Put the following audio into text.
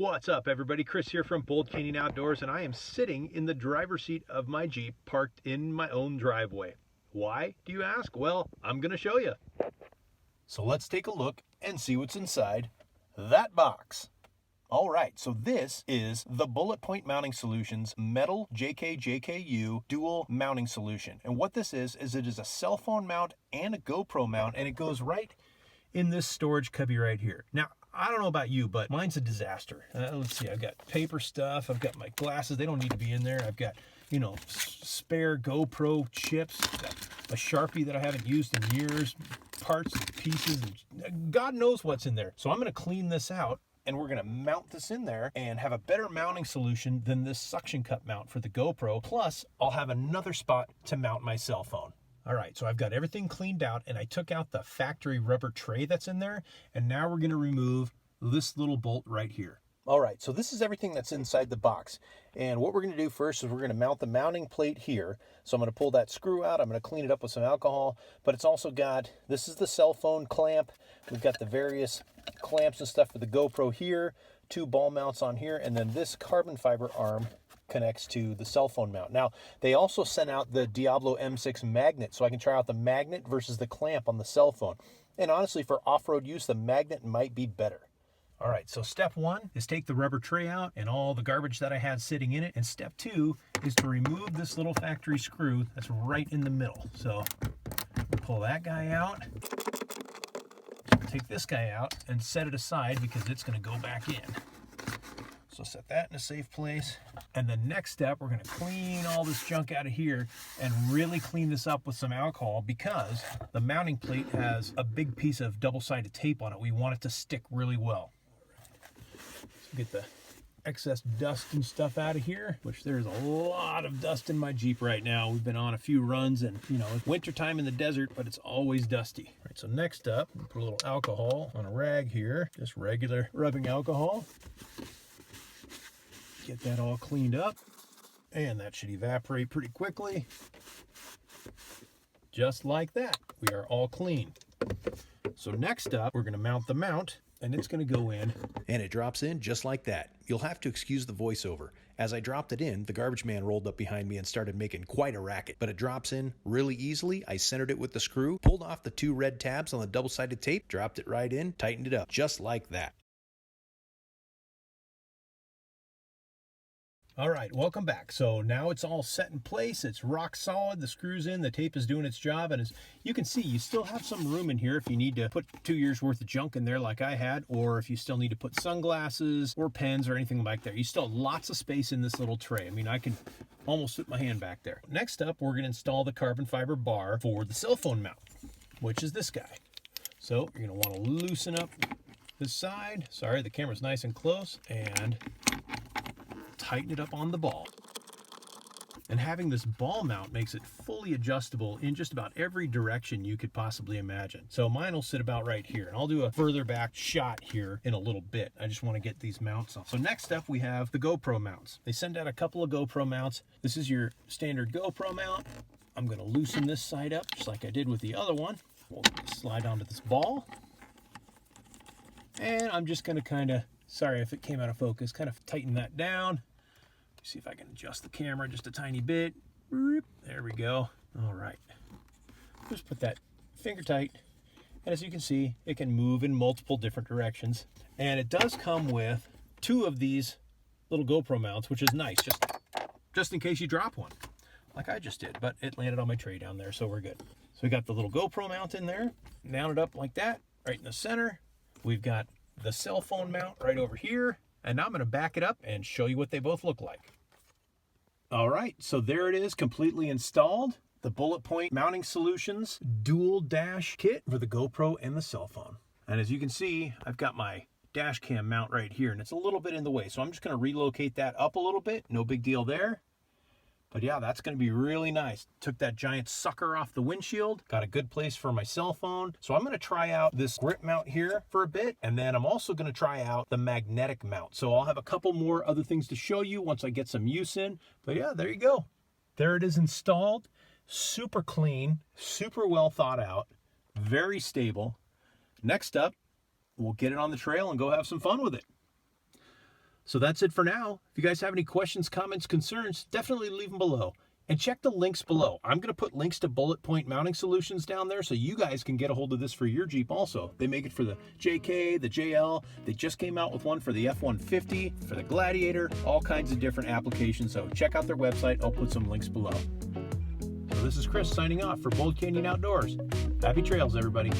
What's up, everybody? Chris here from Bold Canyon Outdoors, and I am sitting in the driver's seat of my Jeep parked in my own driveway. Why, do you ask? Well, I'm going to show you. So let's take a look and see what's inside that box. All right, so this is the Bulletpoint Mounting Solutions metal JKJKU dual mounting solution. And what this is it is a cell phone mount and a GoPro mount, and it goes right in this storage cubby right here. Now, I don't know about you, but mine's a disaster. Let's see, I've got paper stuff, I've got my glasses, they don't need to be in there. I've got, spare GoPro chips, got a Sharpie that I haven't used in years, parts and pieces, and God knows what's in there. So I'm gonna clean this out, and we're gonna mount this in there and have a better mounting solution than this suction cup mount for the GoPro. Plus, I'll have another spot to mount my cell phone. All right, so I've got everything cleaned out, and I took out the factory rubber tray that's in there, and now we're gonna remove this little bolt right here. All right, so this is everything that's inside the box. And what we're gonna do first is we're gonna mount the mounting plate here. So I'm gonna pull that screw out, I'm gonna clean it up with some alcohol, but it's also got, this is the cell phone clamp. We've got the various clamps and stuff for the GoPro here, 2 ball mounts on here, and then this carbon fiber arm connects to the cell phone mount. Now, they also sent out the Diablo M6 magnet, so I can try out the magnet versus the clamp on the cell phone. And honestly, for off-road use, the magnet might be better. All right, so step 1 is take the rubber tray out and all the garbage that I had sitting in it. And step 2 is to remove this little factory screw that's right in the middle. So pull that guy out, take this guy out and set it aside because it's gonna go back in. So set that in a safe place. And the next step, we're gonna clean all this junk out of here and really clean this up with some alcohol because the mounting plate has a big piece of double-sided tape on it. We want it to stick really well. So get the excess dust and stuff out of here, which there's a lot of dust in my Jeep right now. We've been on a few runs and, it's wintertime in the desert, but it's always dusty. All right, so next up, put a little alcohol on a rag here, just regular rubbing alcohol. Get that all cleaned up, and that should evaporate pretty quickly. Just like that, we are all clean. So next up, we're gonna mount the mount, and it's gonna go in. And it drops in just like that. You'll have to excuse the voiceover. As I dropped it in, the garbage man rolled up behind me and started making quite a racket. But it drops in really easily. I centered it with the screw, pulled off the 2 red tabs on the double-sided tape, dropped it right in, tightened it up, just like that. All right, welcome back. So now it's all set in place. It's rock solid. The screw's in, the tape is doing its job. And as you can see, you still have some room in here if you need to put 2 years worth of junk in there like I had, or if you still need to put sunglasses or pens or anything like that. You still have lots of space in this little tray. I mean, I can almost fit my hand back there. Next up, we're gonna install the carbon fiber bar for the cell phone mount, which is this guy. So you're gonna wanna loosen up this side. Sorry, the camera's nice and close. And tighten it up on the ball. And having this ball mount makes it fully adjustable in just about every direction you could possibly imagine. So mine will sit about right here, and I'll do a further back shot here in a little bit. I just want to get these mounts on. So next up we have the GoPro mounts. They send out a couple of GoPro mounts. This is your standard GoPro mount. I'm going to loosen this side up just like I did with the other one. We'll slide onto this ball. And I'm just going to kind of, sorry if it came out of focus, kind of tighten that down. See if I can adjust the camera just a tiny bit. There we go. All right. Just put that finger tight. And as you can see, it can move in multiple different directions. And it does come with 2 of these little GoPro mounts, which is nice, just in case you drop one, like I just did. But it landed on my tray down there, so we're good. So we got the little GoPro mount in there, mounted up like that, right in the center. We've got the cell phone mount right over here. And now I'm going to back it up and show you what they both look like. All right, so there it is, completely installed. The Bulletpoint Mounting Solutions dual dash kit for the GoPro and the cell phone. And as you can see, I've got my dash cam mount right here, and it's a little bit in the way. So I'm just going to relocate that up a little bit. No big deal there. But yeah, that's going to be really nice. Took that giant sucker off the windshield, got a good place for my cell phone. So I'm going to try out this grip mount here for a bit, and then I'm also going to try out the magnetic mount. So I'll have a couple more other things to show you once I get some use in. But yeah, there you go. There it is installed. Super clean, super well thought out, very stable. Next up, we'll get it on the trail and go have some fun with it. So that's it for now. If you guys have any questions, comments, concerns, definitely leave them below. And check the links below. I'm going to put links to Bulletpoint Mounting Solutions down there so you guys can get a hold of this for your Jeep also. They make it for the JK, the JL. They just came out with one for the F-150, for the Gladiator, all kinds of different applications. So check out their website. I'll put some links below. So this is Chris signing off for Bold Canyon Outdoors. Happy trails, everybody.